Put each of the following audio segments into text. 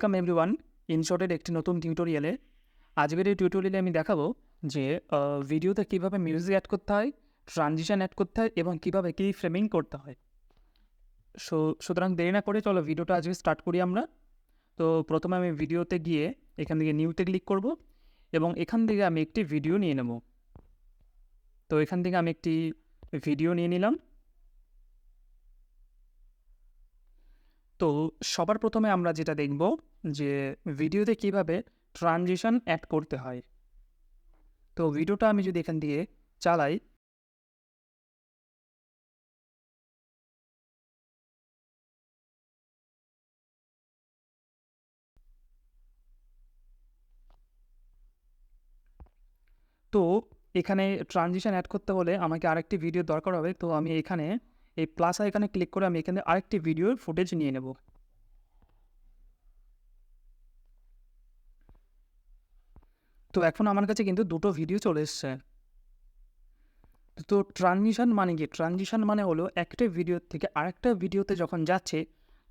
Welcome everyone ইনশটের একটি নতুন টিউটোরিয়ালে। আজকের এই টিউটোরিয়ালে আমি দেখাবো যে ভিডিওতে কীভাবে মিউজিক অ্যাড করতে হয়, ট্রানজিশন অ্যাড করতে হয় এবং কীভাবে কি ফ্রেমিং করতে হয়। সুতরাং দেরি না করে চলো ভিডিওটা আজকে স্টার্ট করি আমরা। তো প্রথমে আমি ভিডিওতে গিয়ে এখান থেকে নিউতে ক্লিক করব এবং এখান থেকে আমি একটি ভিডিও নিয়ে নেব। তো এখান থেকে আমি একটি ভিডিও নিয়ে নিলাম। তো সবার প্রথমে আমরা যেটা দেখব যে ভিডিওতে কীভাবে ট্রানজিশন অ্যাড করতে হয়। তো ভিডিওটা আমি যদি এখান দিয়ে চালাই, তো এখানে ট্রানজিশন অ্যাড করতে হলে আমাকে আরেকটি ভিডিও দরকার হবে। তো আমি এখানে এই প্লাস আইকনে ক্লিক করে আমি এখানে আরেকটি ভিডিওর ফুটেজ নিয়ে নেব। তো এখন আমার কাছে কিন্তু দুটো ভিডিও চলে এসছে। তো ট্রানজিশন মানে কি? ট্রানজিশন মানে হলো একটা ভিডিও থেকে আরেকটা ভিডিওতে যখন যাচ্ছে,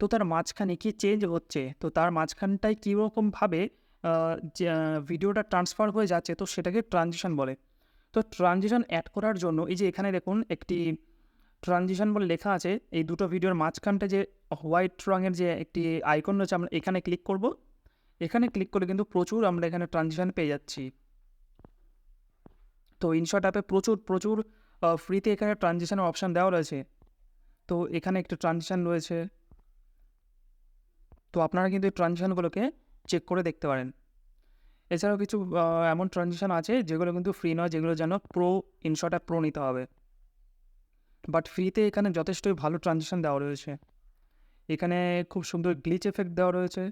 তো তার মাঝখানে কি চেঞ্জ হচ্ছে, তো তার মাঝখানটায় কীরকমভাবে যে ভিডিওটা ট্রান্সফার হয়ে যাচ্ছে, তো সেটাকে ট্রানজিশন বলে। তো ট্রানজিশন অ্যাড করার জন্য এই যে এখানে দেখুন একটি ট্রানজিশন বলে লেখা আছে। এই দুটো ভিডিওর মাঝখানটা যে হোয়াইট রঙের যে একটি আইকন রয়েছে, আমরা এখানে ক্লিক করব। এখানে ক্লিক করে কিন্তু প্রচুর আমরা এখানে ট্রানজিশন পেয়ে যাচ্ছি। তো ইনশট অ্যাপে প্রচুর ফ্রিতে এখানে ট্রানজিশনের অপশান দেওয়া রয়েছে। তো এখানে একটা ট্রানজিশন রয়েছে। তো আপনারা কিন্তু এই ট্রানজিশনগুলোকে চেক করে দেখতে পারেন। এছাড়াও কিছু এমন ট্রানজিশন আছে যেগুলো কিন্তু ফ্রি নয়, যেগুলো যেন ইনশট অ্যাপ প্রো নিতে হবে। বাট ফ্রিতে এখানে যথেষ্টই ভালো ট্রানজিশন দেওয়া রয়েছে। এখানে খুব সুন্দর গ্লিচ এফেক্ট দেওয়া রয়েছে।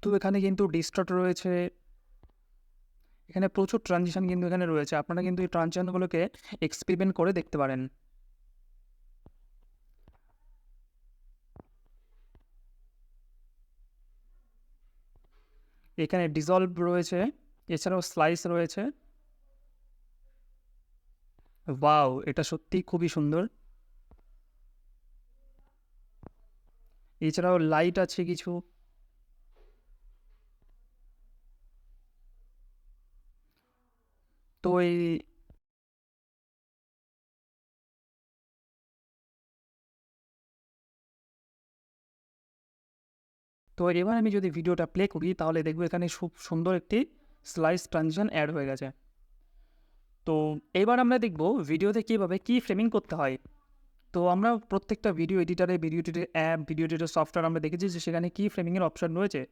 তো এখানে কিন্তু ডিস্টর্ট রয়েছে। এখানে প্রচুর ট্রানজিশন কিন্তু এখানে রয়েছে। আপনারা কিন্তু এই ট্রানজিশনগুলোকে এক্সপেরিমেন্ট করে দেখতে পারেন। এখানে ডিসলভ রয়েছে, এছাড়াও স্লাইস রয়েছে। ওয়াও, এটা সত্যিই খুবই সুন্দর। এছাড়াও লাইট আছে কিছু। তো এই তো এবার আমি যদি ভিডিওটা প্লে করি তাহলে দেখব এখানে খুব সুন্দর একটি স্লাইস ট্রানজিশন অ্যাড হয়ে গেছে। তো এবার আমরা দেখব ভিডিওতে কীভাবে কি ফ্রেমিং করতে হয়। তো আমরা প্রত্যেকটা video editor app, video editor software আমরা দেখেছি যে সেখানে কি ফ্রেমিংয়ের অপশান রয়েছে।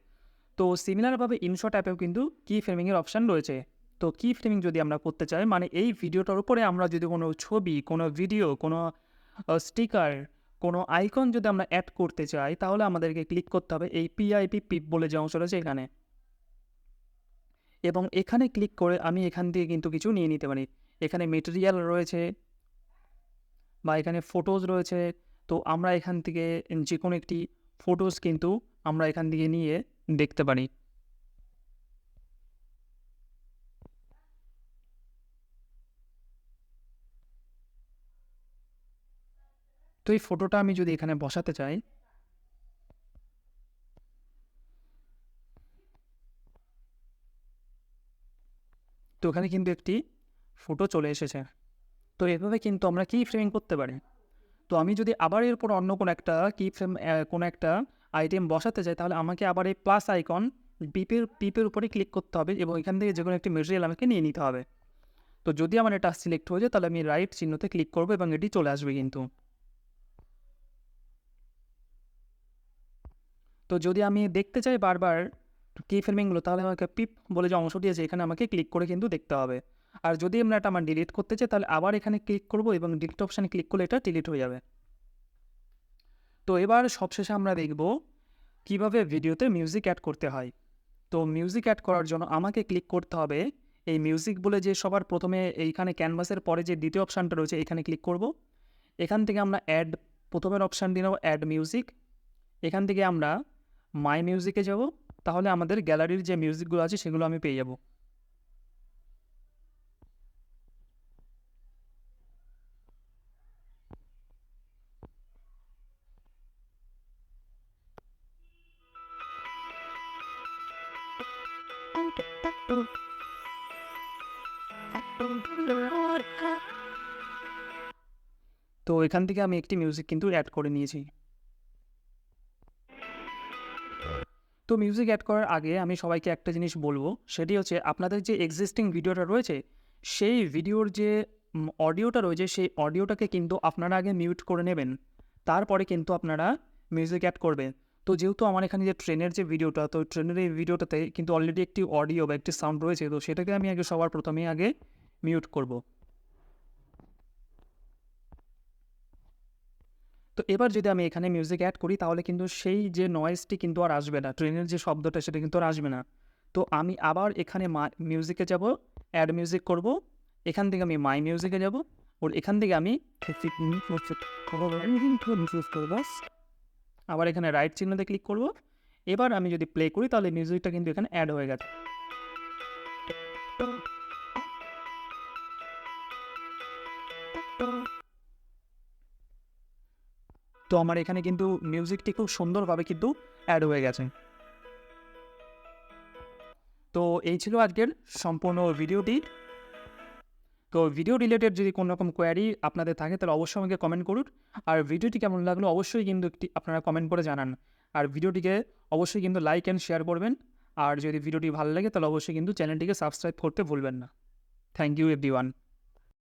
তো সিমিলারভাবে ইনশট অ্যাপেও কিন্তু কি ফ্রেমিংয়ের অপশান রয়েছে। তো কি ফ্রেমিং যদি আমরা করতে চাই, মানে এই ভিডিওটার উপরে আমরা যদি কোনো ছবি, কোনো ভিডিও, কোনো স্টিকার, কোনো আইকন যদি আমরা অ্যাড করতে চাই, তাহলে আমাদেরকে ক্লিক করতে হবে এই পিপ বলে যে অংশ রয়েছে এখানে। এবং এখানে ক্লিক করে আমি এখান থেকে কিন্তু কিছু নিয়ে নিতে পারি। এখানে মেটেরিয়াল রয়েছে বা এখানে ফটোজ রয়েছে। তো আমরা এখান থেকে যে কোনো একটি ফটোজ কিন্তু আমরা এখান থেকে নিয়ে দেখতে পারি। তো এই ফটোটা আমি যদি এখানে বসাতে চাই, তো এখানে কিন্তু একটি ফটো চলে এসেছে। তো এভাবে কিন্তু আমরা কি ফ্রেমিং করতে পারি। তো আমি যদি আবার এরপর অন্য কোনো একটা কি ফ্রেম কোনো একটা আইটেম বসাতে চাই, তাহলে আমাকে আবার এই প্লাস আইকন পিপের উপরে ক্লিক করতে হবে এবং এখান থেকে যে কোনো একটি মেটেরিয়াল আমাকে নিয়ে নিতে হবে। তো যদি আমার এটা সিলেক্ট হয়ে যায় তাহলে আমি রাইট চিহ্নতে ক্লিক করবো এবং এটি চলে আসবে কিন্তু। তো যদি আমি দেখতে চাই বারবার কি ফ্রেমিংগুলো, তাহলে আমাকে পিপ বলে যে অংশটি আছে এখানে আমাকে ক্লিক করে কিন্তু দেখতে হবে। আর যদি আমরা এটা আমার ডিলিট করতে চাই তাহলে আবার এখানে ক্লিক করব এবং ডিলিট অপশানে ক্লিক করলে এটা ডিলিট হয়ে যাবে। তো এবার সবশেষে আমরা দেখব কিভাবে ভিডিওতে মিউজিক অ্যাড করতে হয়। তো মিউজিক অ্যাড করার জন্য আমাকে ক্লিক করতে হবে এই মিউজিক বলে যে সবার প্রথমে এইখানে ক্যানভাসের পরে যে দ্বিতীয় অপশানটা রয়েছে এখানে ক্লিক করব। এখান থেকে আমরা প্রথমের অপশান দিয়ে নেব অ্যাড মিউজিক। এখান থেকে আমরা মাই মিউজিকে যাব, তাহলে আমাদের গ্যালারির যে মিউজিকগুলো আছে সেগুলো আমি পেয়ে যাব। তো এখান থেকে আমি একটি মিউজিক কিন্তু অ্যাড করে নিয়েছি। তো মিউজিক অ্যাড করার আগে আমি সবাইকে একটা জিনিস বলবো, সেটি হচ্ছে আপনাদের যে এক্সিস্টিং ভিডিওটা রয়েছে সেই ভিডিওর যে অডিওটা রয়েছে সেই অডিওটাকে কিন্তু আপনারা আগে মিউট করে নেবেন, তারপরে কিন্তু আপনারা মিউজিক অ্যাড করবেন। তো যেহেতু আমার এখানে যে ট্রেনের যে ভিডিওটা, তো ট্রেনের এই ভিডিওটাতে কিন্তু অলরেডি একটি অডিও বা একটি সাউন্ড রয়েছে, তো সেটাকে আমি আগে সবার প্রথমেই আগে মিউট করব। তো এবার যদি আমি এখানে মিউজিক অ্যাড করি তাহলে কিন্তু সেই যে নয়েজটি কিন্তু আর আসবে না, ট্রেনের যে শব্দটা সেটা কিন্তু আর আসবে না। তো আমি আবার এখানে মিউজিকে যাব, অ্যাড মিউজিক করব, এখান থেকে আমি মাই মিউজিকে যাব, ওর এখান থেকে আমি আবার এখানে রাইট চিহ্নতে ক্লিক করব। এবার আমি যদি প্লে করি তাহলে মিউজিকটা কিন্তু এখানে অ্যাড হয়ে গেছে। তো আমার এখানে কিন্তু মিউজিকটি খুব সুন্দরভাবে কিন্তু অ্যাড হয়ে গেছে। তো এই ছিল আজকের সম্পূর্ণ ভিডিওটি। তো ভিডিও রিলেটেড যদি কোনো রকম কোয়ারি আপনাদের থাকে তাহলে অবশ্যই আমাকে কমেন্ট করুন। আর ভিডিওটি কেমন লাগলো অবশ্যই কিন্তু একটি আপনারা কমেন্ট করে জানান। আর ভিডিওটিকে অবশ্যই কিন্তু লাইক অ্যান্ড শেয়ার করবেন। আর যদি ভিডিওটি ভালো লাগে তাহলে অবশ্যই কিন্তু চ্যানেলটিকে সাবস্ক্রাইব করতে ভুলবেন না। Thank you everyone.